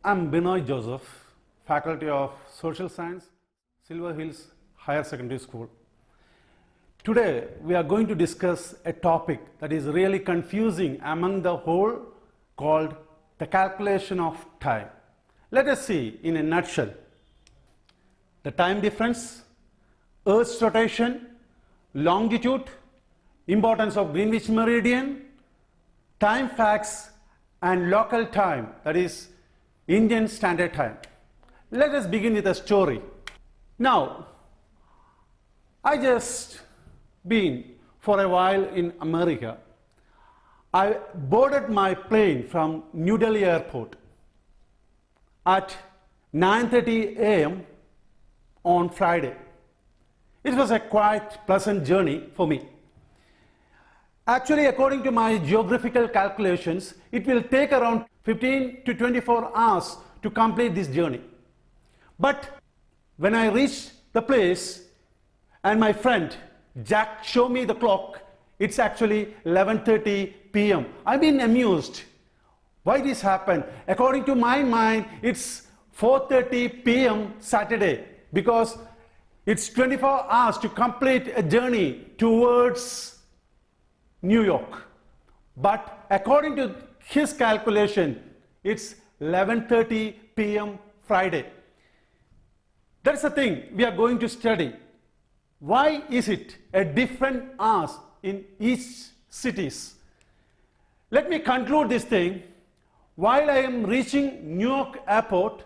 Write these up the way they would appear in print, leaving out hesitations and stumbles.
I'm Benoy Joseph, Faculty of Social Science, Silver Hills Higher Secondary School. Today we are going to discuss a topic that is really confusing among the whole, called the calculation of time. Let us see in a nutshell the time difference, Earth's rotation, longitude, importance of Greenwich Meridian, time facts, and local time, that is Indian Standard Time. Let us begin with a story. Now, I just been for a while in America. I boarded my plane from New Delhi airport at 9:30 a.m. on Friday. It was a quite pleasant journey for me. Actually, according to my geographical calculations, it will take around 15 to 24 hours to complete this journey. But when I reached the place and my friend Jack showed me the clock, it's actually 11:30 p.m. I've been amused. Why this happened? According to my mind, it's 4:30 p.m. Saturday, because it's 24 hours to complete a journey towards New York. But according to his calculation, it's 11:30 p.m. Friday. That's the thing we are going to study. Why is it a different hours in each cities? Let me conclude this thing. While I am reaching New York airport,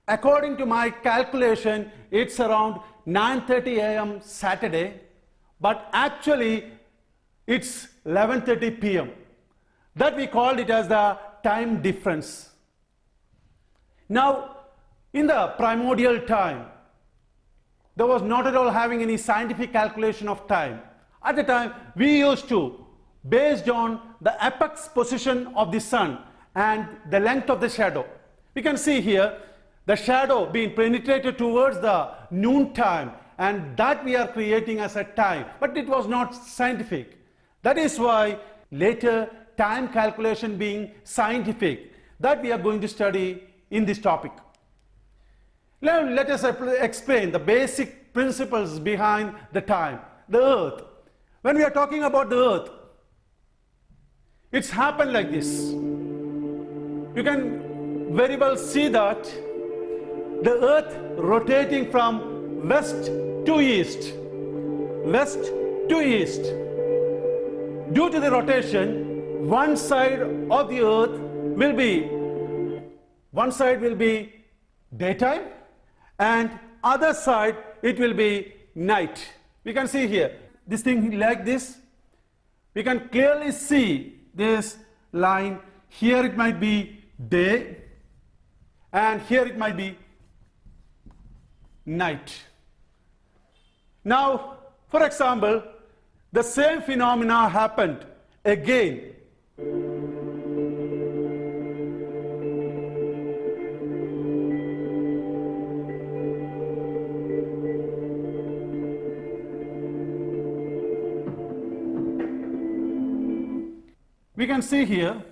according to my calculation, it's around 9:30 a.m. Saturday, but actually it's 11:30 p.m. That we called it as the time difference. Now, in the primordial time, there was not at all having any scientific calculation of time. At the time, we used to, based on the apex position of the sun and the length of the shadow. We can see here the shadow being penetrated towards the noon time, and that we are creating as a time, but it was not scientific. That is why later time calculation being scientific, that we are going to study in this topic. Now let us explain the basic principles behind the time. The earth. When we are talking about the earth, it's happened like this. You can very well see that the earth rotating from west to east. West to east. Due to the rotation, one side of the earth will be daytime, and other side it will be night. We can see here this thing like this. We can clearly see this line. Here it might be day, and here it might be night. Now, for example, the same phenomena happened again. We can see here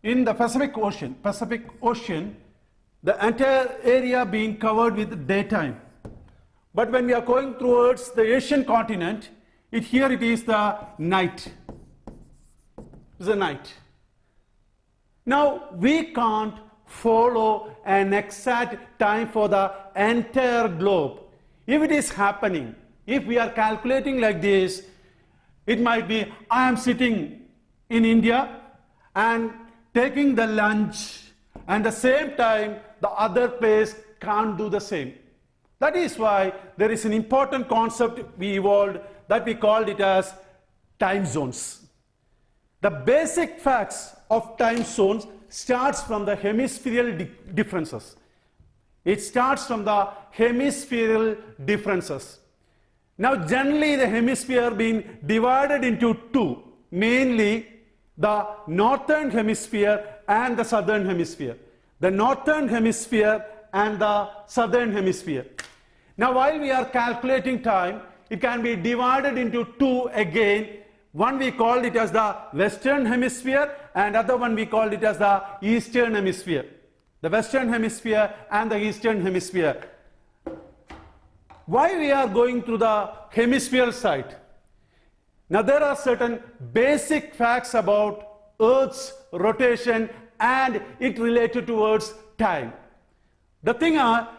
in the Pacific Ocean, the entire area being covered with daytime. But when we are going towards the Asian continent, here it is the night. It's the night. Now we can't follow an exact time for the entire globe. If it is happening, if we are calculating like this, it might be I am sitting in India and taking the lunch, and at the same time the other place can't do the same. That is why there is an important concept we evolved that we called it as time zones. The basic facts of time zones starts from the hemispherical differences. It starts from the hemispherical differences. Now generally the hemisphere being divided into two, mainly the northern hemisphere and the southern hemisphere. The northern hemisphere and the southern hemisphere. Now while we are calculating time, it can be divided into two again. One we called it as the western hemisphere, and other one we called it as the eastern hemisphere. the Western Hemisphere and the Eastern Hemisphere. Why we are going to the hemisphere side? Now there are certain basic facts about Earth's rotation and it related towards time. The thing are,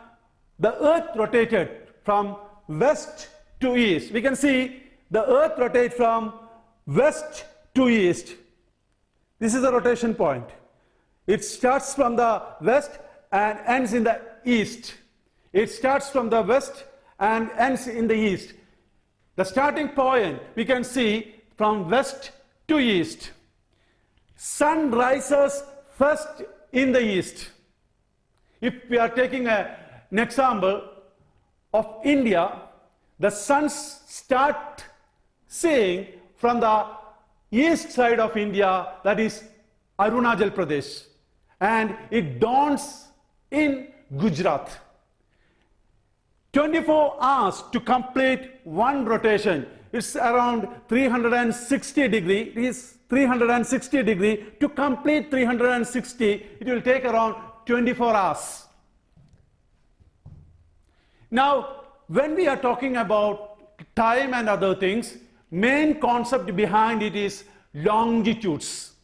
the Earth rotated from west to east. We can see the Earth rotates from west to east. This is the rotation point. It starts from the west and ends in the east. It starts from the west and ends in the east. The starting point we can see from west to east. Sun rises first in the east. If we are taking an example of India, the sun starts seeing from the east side of India, that is Arunachal Pradesh, and it dawns in Gujarat. 24 hours to complete one rotation. It's around 360 degrees. It is 360 degrees. To complete 360, it will take around 24 hours. Now, when we are talking about time and other things, main concept behind it is longitudes.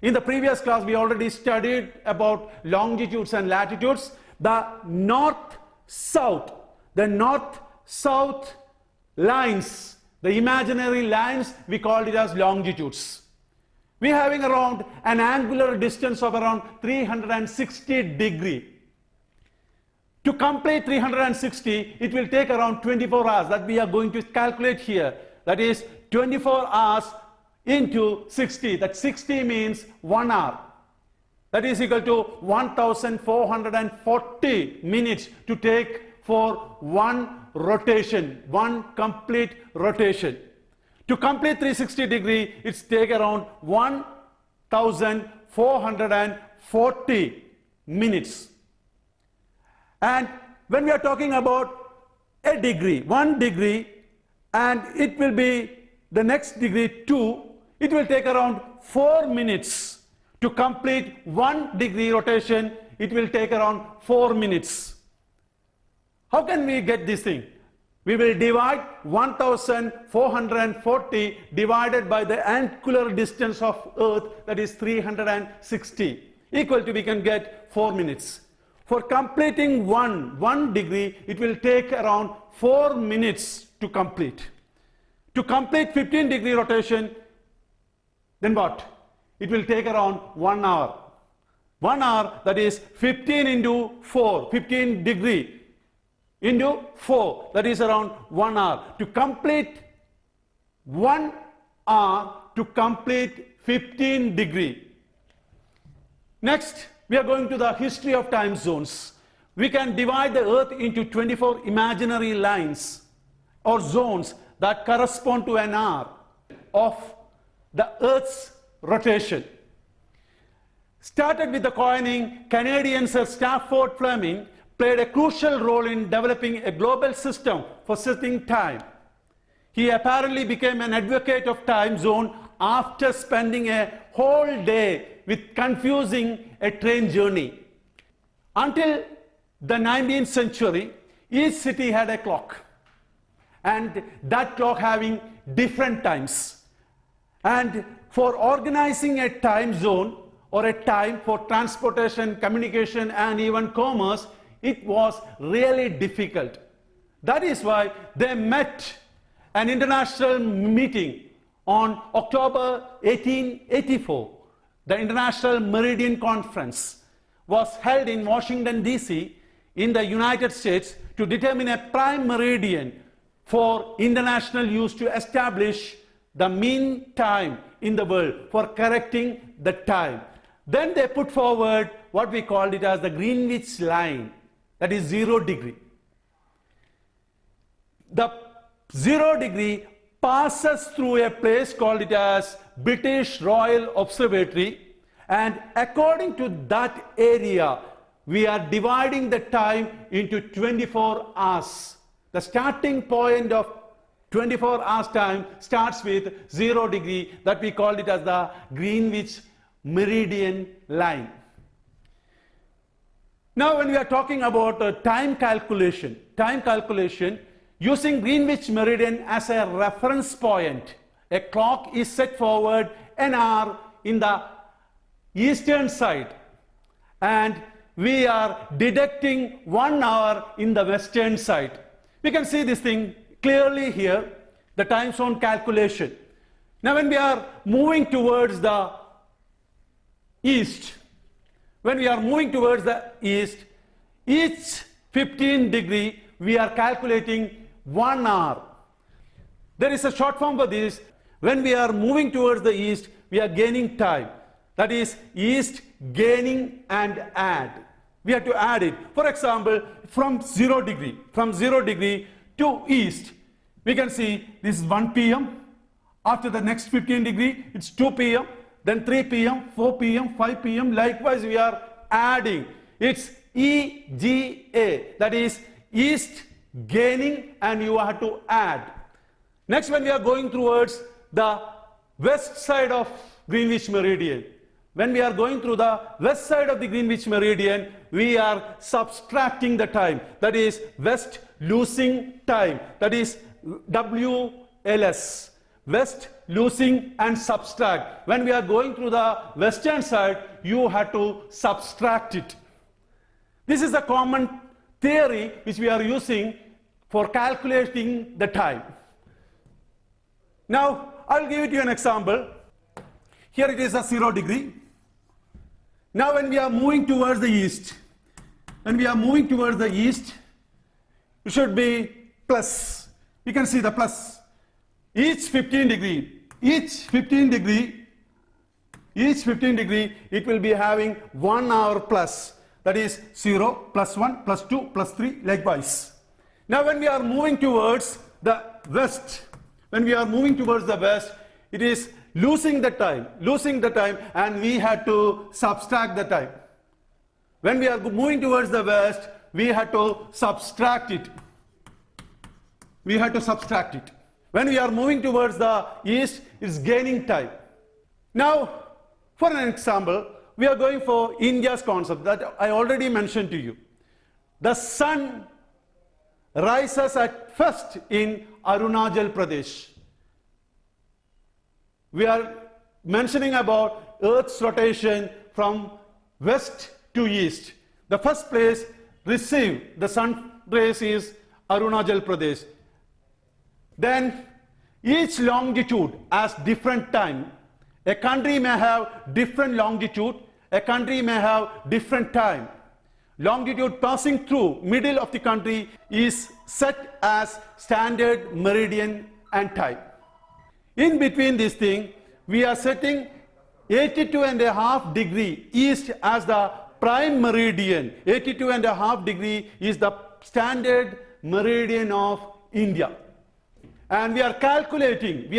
In the previous class, we already studied about longitudes and latitudes. The north-south lines, the imaginary lines, we call it as longitudes. We are having around an angular distance of around 360 degrees. To complete 360, it will take around 24 hours that we are going to calculate here. That is 24 hours into 60. That 60 means 1 hour. That is equal to 1440 minutes to take for one rotation, one complete rotation. To complete 360 degree, it's take around 1440 minutes. And when we are talking about a degree, 1 degree, and it will be the next degree 2, it will take around 4 minutes. To complete 1 degree rotation, it will take around 4 minutes. How can we get this thing? We will divide 1440 divided by the angular distance of Earth, that is 360, equal to we can get 4 minutes. For completing one degree, it will take around 4 minutes to complete. To complete 15 degree rotation, then what? It will take around 1 hour. 1 hour, that is 15 into 4, 15 degree into 4, that is around 1 hour. To complete 1 hour to complete 15 degree. Next, we are going to the history of time zones. We can divide the Earth into 24 imaginary lines or zones that correspond to an hour of the Earth's rotation. Started with the coining, Canadian Sir Stafford Fleming played a crucial role in developing a global system for setting time. He apparently became an advocate of time zone after spending a whole day with confusing a train journey. Until the 19th century, each city had a clock, and that clock having different times. And for organizing a time zone or a time for transportation, communication, and even commerce, it was really difficult. That is why they met an international meeting on October 1884. The International Meridian Conference was held in Washington, D.C. in the United States to determine a prime meridian for international use to establish the mean time in the world for correcting the time. Then they put forward what we called it as the Greenwich line, that is 0 degree. The 0 degree passes through a place called it as British Royal Observatory, and according to that area, we are dividing the time into 24 hours. The starting point of 24 hours time starts with 0 degree, that we call it as the Greenwich Meridian line. Now when we are talking about time calculation using Greenwich Meridian as a reference point, a clock is set forward an hour in the eastern side and we are deducting 1 hour in the western side. We can see this thing clearly here, the time zone calculation. Now when we are moving towards the east, each 15 degree we are calculating 1 hour. There is a short form for this. When we are moving towards the east, we are gaining time. That is east, gaining and add. We have to add it. For example, from 0 degree to east, we can see this is 1 p.m. After the next 15 degree, it's 2 p.m. Then 3 p.m., 4 p.m., 5 p.m. Likewise, we are adding. It's EGA. That is east, gaining, and you have to add. Next, when we are going towards the west side of Greenwich Meridian, when we are going through the west side of the Greenwich Meridian, we are subtracting the time. That is west losing time. That is WLS. West losing and subtract. When we are going through the western side, you have to subtract it. This is a common theory which we are using for calculating the time. Now, I'll give you an example. Here it is a 0 degree. Now, when we are moving towards the east, it should be plus. You can see the plus. Each 15 degree, it will be having 1 hour plus. That is 0, plus 1, plus 2, plus 3, likewise. Now, when we are moving towards the west, it is losing the time, and we have to subtract the time. When we are moving towards the west, we have to subtract it. When we are moving towards the east, it's gaining time. Now, for an example, we are going for India's concept that I already mentioned to you. The sun rises at first in Arunachal Pradesh. We are mentioning about Earth's rotation from west to east. The first place received the sun rays is Arunachal Pradesh. Then each longitude has different time. A country may have different longitude, a country may have different time. Longitude passing through middle of the country is set as standard meridian and time. In between this thing, we are setting 82.5 degree east as the prime meridian. 82.5 degree is the standard meridian of India. And we are calculating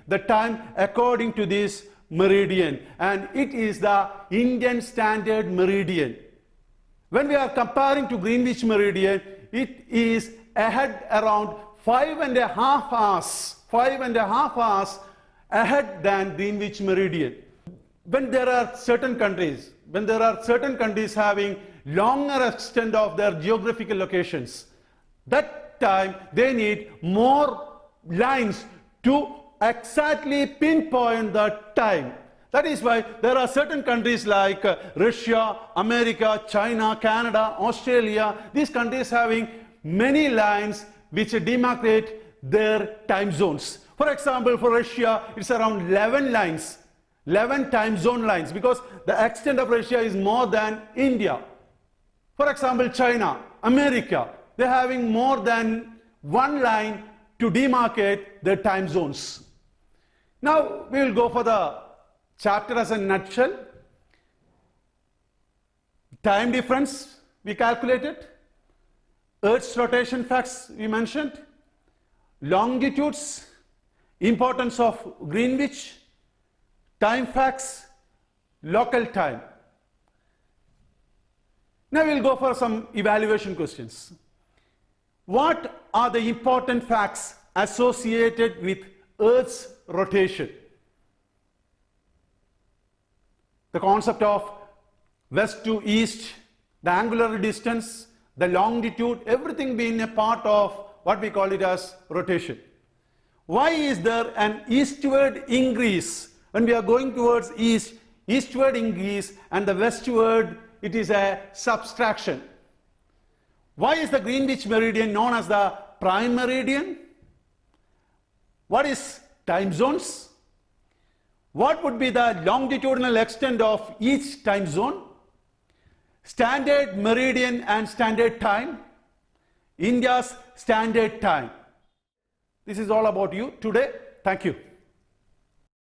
the time according to this meridian, and it is the Indian standard meridian. When we are comparing to Greenwich Meridian, it is ahead around 5.5 hours ahead than Greenwich Meridian. When there are certain countries having longer extent of their geographical locations, that time they need more lines to exactly pinpoint the time. That is why there are certain countries like Russia, America, China, Canada, Australia, these countries having many lines which demarcate their time zones. For example, for Russia, it's around 11 lines, 11 time zone lines, because the extent of Russia is more than India. For example, China, America, they're having more than one line to demarcate their time zones. Now, we will go for the chapter as a nutshell. Time difference, we calculated. Earth's rotation facts, we mentioned. Longitudes, importance of Greenwich, time facts, local time. Now we'll go for some evaluation questions. What are the important facts associated with Earth's rotation? The concept of west to east, the angular distance, the longitude, everything being a part of what we call it as rotation. Why is there an eastward increase when we are going towards east, eastward increase, and the westward it is a subtraction? Why is the Greenwich meridian known as the prime meridian? What is time zones? What would be the longitudinal extent of each time zone? Standard meridian and standard time. India's standard time. This is all about you today. Thank you.